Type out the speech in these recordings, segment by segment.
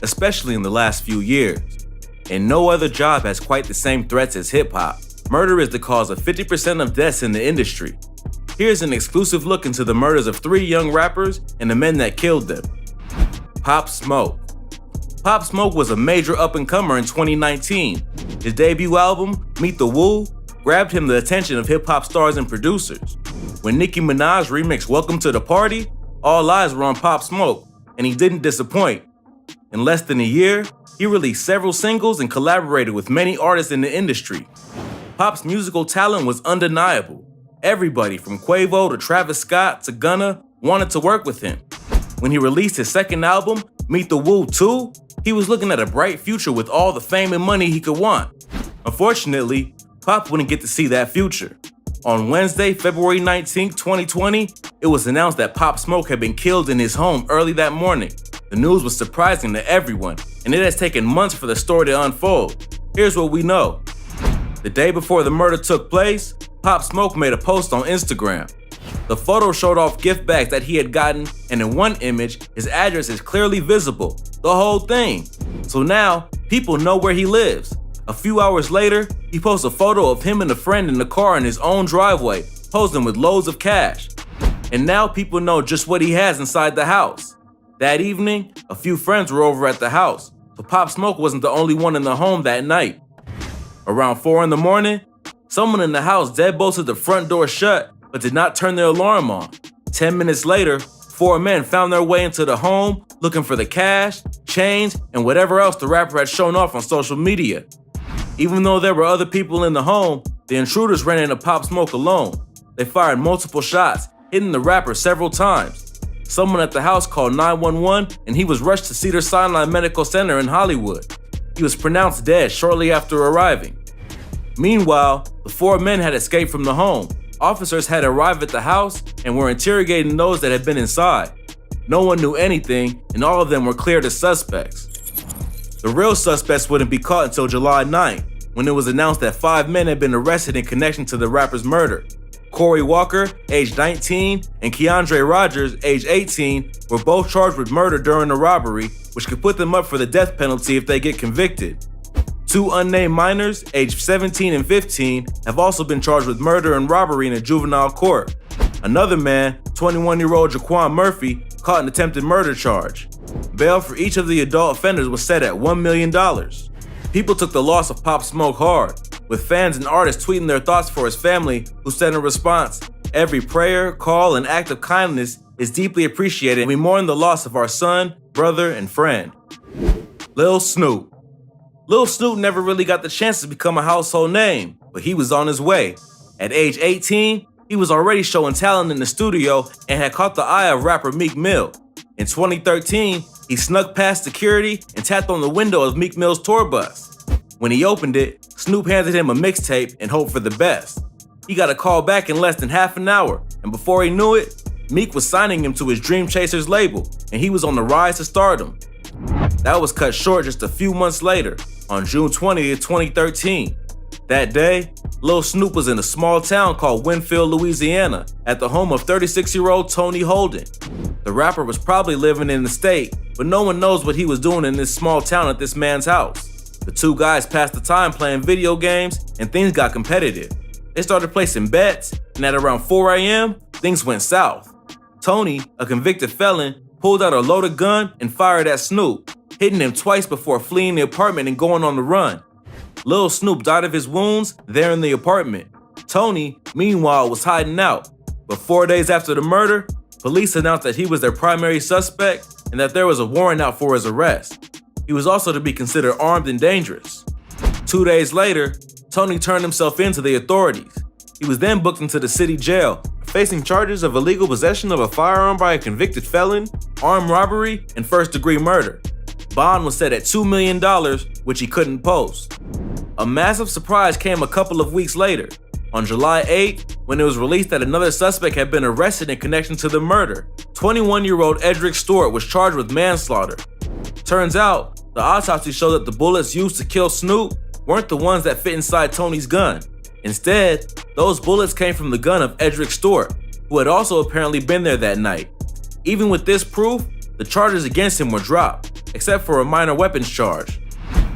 especially in the last few years. And no other job has quite the same threats as hip-hop. Murder is the cause of 50% of deaths in the industry. Here's an exclusive look into the murders of 3 young rappers and the men that killed them. Pop Smoke. Pop Smoke was a major up-and-comer in 2019. His debut album, Meet the Woo, grabbed him the attention of hip-hop stars and producers. When Nicki Minaj remixed Welcome to the Party, all eyes were on Pop Smoke, and he didn't disappoint. In less than a year, he released several singles and collaborated with many artists in the industry. Pop's musical talent was undeniable. Everybody from Quavo to Travis Scott to Gunna wanted to work with him. When he released his second album, Meet the Woo 2, he was looking at a bright future with all the fame and money he could want. Unfortunately, Pop wouldn't get to see that future. On Wednesday, February 19, 2020, it was announced that Pop Smoke had been killed in his home early that morning. The news was surprising to everyone, and it has taken months for the story to unfold. Here's what we know. The day before the murder took place, Pop Smoke made a post on Instagram. The photo showed off gift bags that he had gotten, and in one image, his address is clearly visible, the whole thing. So now, people know where he lives. A few hours later, he posts a photo of him and a friend in the car in his own driveway, posing with loads of cash. And now people know just what he has inside the house. That evening, a few friends were over at the house, so Pop Smoke wasn't the only one in the home that night. Around 4 in the morning, someone in the house deadbolted the front door shut but did not turn their alarm on. 10 minutes later, 4 men found their way into the home looking for the cash, chains, and whatever else the rapper had shown off on social media. Even though there were other people in the home, the intruders ran into Pop Smoke alone. They fired multiple shots, hitting the rapper several times. Someone at the house called 911 and he was rushed to Cedars-Sinai Medical Center in Hollywood. He was pronounced dead shortly after arriving. Meanwhile, the 4 men had escaped from the home. Officers had arrived at the house and were interrogating those that had been inside. No one knew anything, and all of them were cleared as suspects. The real suspects wouldn't be caught until July 9th, when it was announced that 5 men had been arrested in connection to the rapper's murder. Corey Walker, age 19, and Keandre Rogers, age 18, were both charged with murder during the robbery, which could put them up for the death penalty if they get convicted. 2 unnamed minors, aged 17 and 15, have also been charged with murder and robbery in a juvenile court. Another man, 21-year-old Jaquan Murphy, caught an attempted murder charge. Bail for each of the adult offenders was set at $1 million. People took the loss of Pop Smoke hard, with fans and artists tweeting their thoughts for his family, who said in response, "Every prayer, call, and act of kindness is deeply appreciated, and we mourn the loss of our son, brother, and friend." Lil Snupe. Lil Snupe never really got the chance to become a household name, but he was on his way. At age 18, he was already showing talent in the studio and had caught the eye of rapper Meek Mill. In 2013, he snuck past security and tapped on the window of Meek Mill's tour bus. When he opened it, Snoop handed him a mixtape and hoped for the best. He got a call back in less than half an hour, and before he knew it, Meek was signing him to his Dream Chasers label, and he was on the rise to stardom. That was cut short just a few months later, on June 20th, 2013. That day, Lil Snoop was in a small town called Winfield, Louisiana, at the home of 36-year-old Tony Holden. The rapper was probably living in the state, but no one knows what he was doing in this small town at this man's house. The 2 guys passed the time playing video games, and things got competitive. They started placing bets, and at around 4 a.m., things went south. Tony, a convicted felon, pulled out a loaded gun and fired at Snoop, hitting him twice before fleeing the apartment and going on the run. Lil Snoop died of his wounds there in the apartment. Tony, meanwhile, was hiding out. But 4 days after the murder, police announced that he was their primary suspect and that there was a warrant out for his arrest. He was also to be considered armed and dangerous. 2 days later, Tony turned himself in to the authorities. He was then booked into the city jail, facing charges of illegal possession of a firearm by a convicted felon, armed robbery, and first-degree murder. Bond was set at $2 million, which he couldn't post. A massive surprise came a couple of weeks later, on July 8th, when it was released that another suspect had been arrested in connection to the murder. 21-year-old Edric Stewart was charged with manslaughter. Turns out, the autopsy showed that the bullets used to kill Snoop weren't the ones that fit inside Tony's gun. Instead, those bullets came from the gun of Edric Stewart, who had also apparently been there that night. Even with this proof, the charges against him were dropped. except for a minor weapons charge.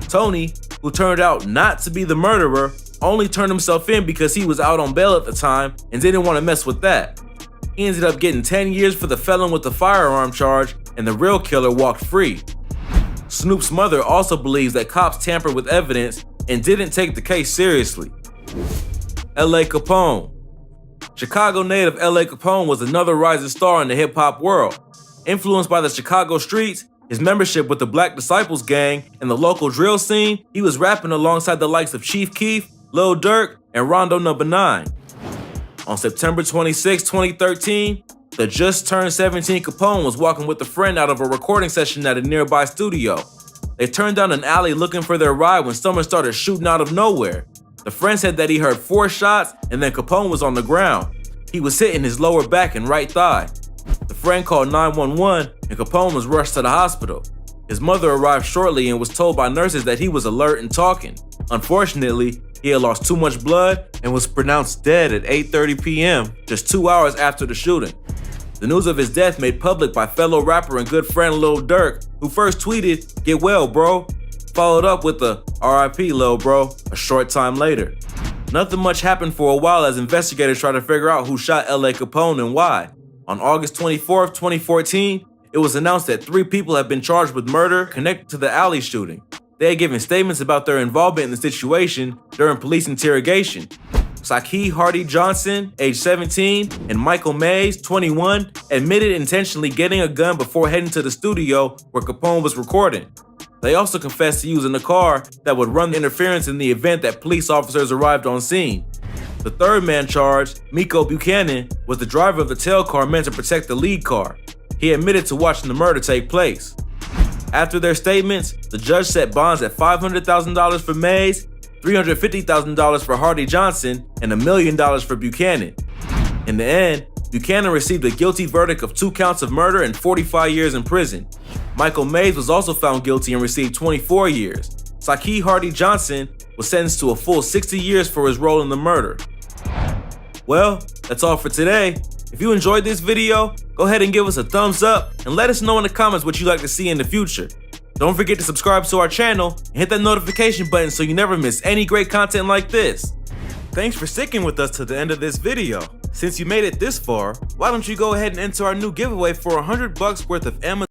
Tony, who turned out not to be the murderer, only turned himself in because he was out on bail at the time and didn't want to mess with that. He ended up getting 10 years for the felon with the firearm charge, and the real killer walked free. Snoop's mother also believes that cops tampered with evidence and didn't take the case seriously. L.A. Capone. Chicago native L.A. Capone was another rising star in the hip-hop world. Influenced by the Chicago streets, his membership with the Black Disciples gang, and the local drill scene, he was rapping alongside the likes of Chief Keef, Lil Durk, and Rondo No. 9. On September 26, 2013, the just-turned 17 Capone was walking with a friend out of a recording session at a nearby studio. They turned down an alley looking for their ride when someone started shooting out of nowhere. The friend said that he heard 4 shots and then Capone was on the ground. He was hit in his lower back and right thigh. The friend called 911 and Capone was rushed to the hospital. His mother arrived shortly and was told by nurses that he was alert and talking. Unfortunately, he had lost too much blood and was pronounced dead at 8:30 p.m., just 2 hours after the shooting. The news of his death made public by fellow rapper and good friend Lil Durk, who first tweeted, "Get well, bro," followed up with the "RIP, Lil Bro" a short time later. Nothing much happened for a while as investigators tried to figure out who shot L.A. Capone and why. On August 24, 2014, it was announced that 3 people had been charged with murder connected to the alley shooting. They had given statements about their involvement in the situation during police interrogation. Saki Hardy Johnson, age 17, and Michael Mays, 21, admitted intentionally getting a gun before heading to the studio where Capone was recording. They also confessed to using a car that would run the interference in the event that police officers arrived on scene. The third man charged, Miko Buchanan, was the driver of the tail car meant to protect the lead car. He admitted to watching the murder take place. After their statements, the judge set bonds at $500,000 for Mays, $350,000 for Hardy Johnson, and $1 million for Buchanan. In the end, Buchanan received a guilty verdict of 2 counts of murder and 45 years in prison. Michael Mays was also found guilty and received 24 years. Saki Hardy Johnson was sentenced to a full 60 years for his role in the murder. Well, that's all for today. If you enjoyed this video, go ahead and give us a thumbs up and let us know in the comments what you'd like to see in the future. Don't forget to subscribe to our channel and hit that notification button so you never miss any great content like this. Thanks for sticking with us to the end of this video. Since you made it this far, why don't you go ahead and enter our new giveaway for $100 worth of Amazon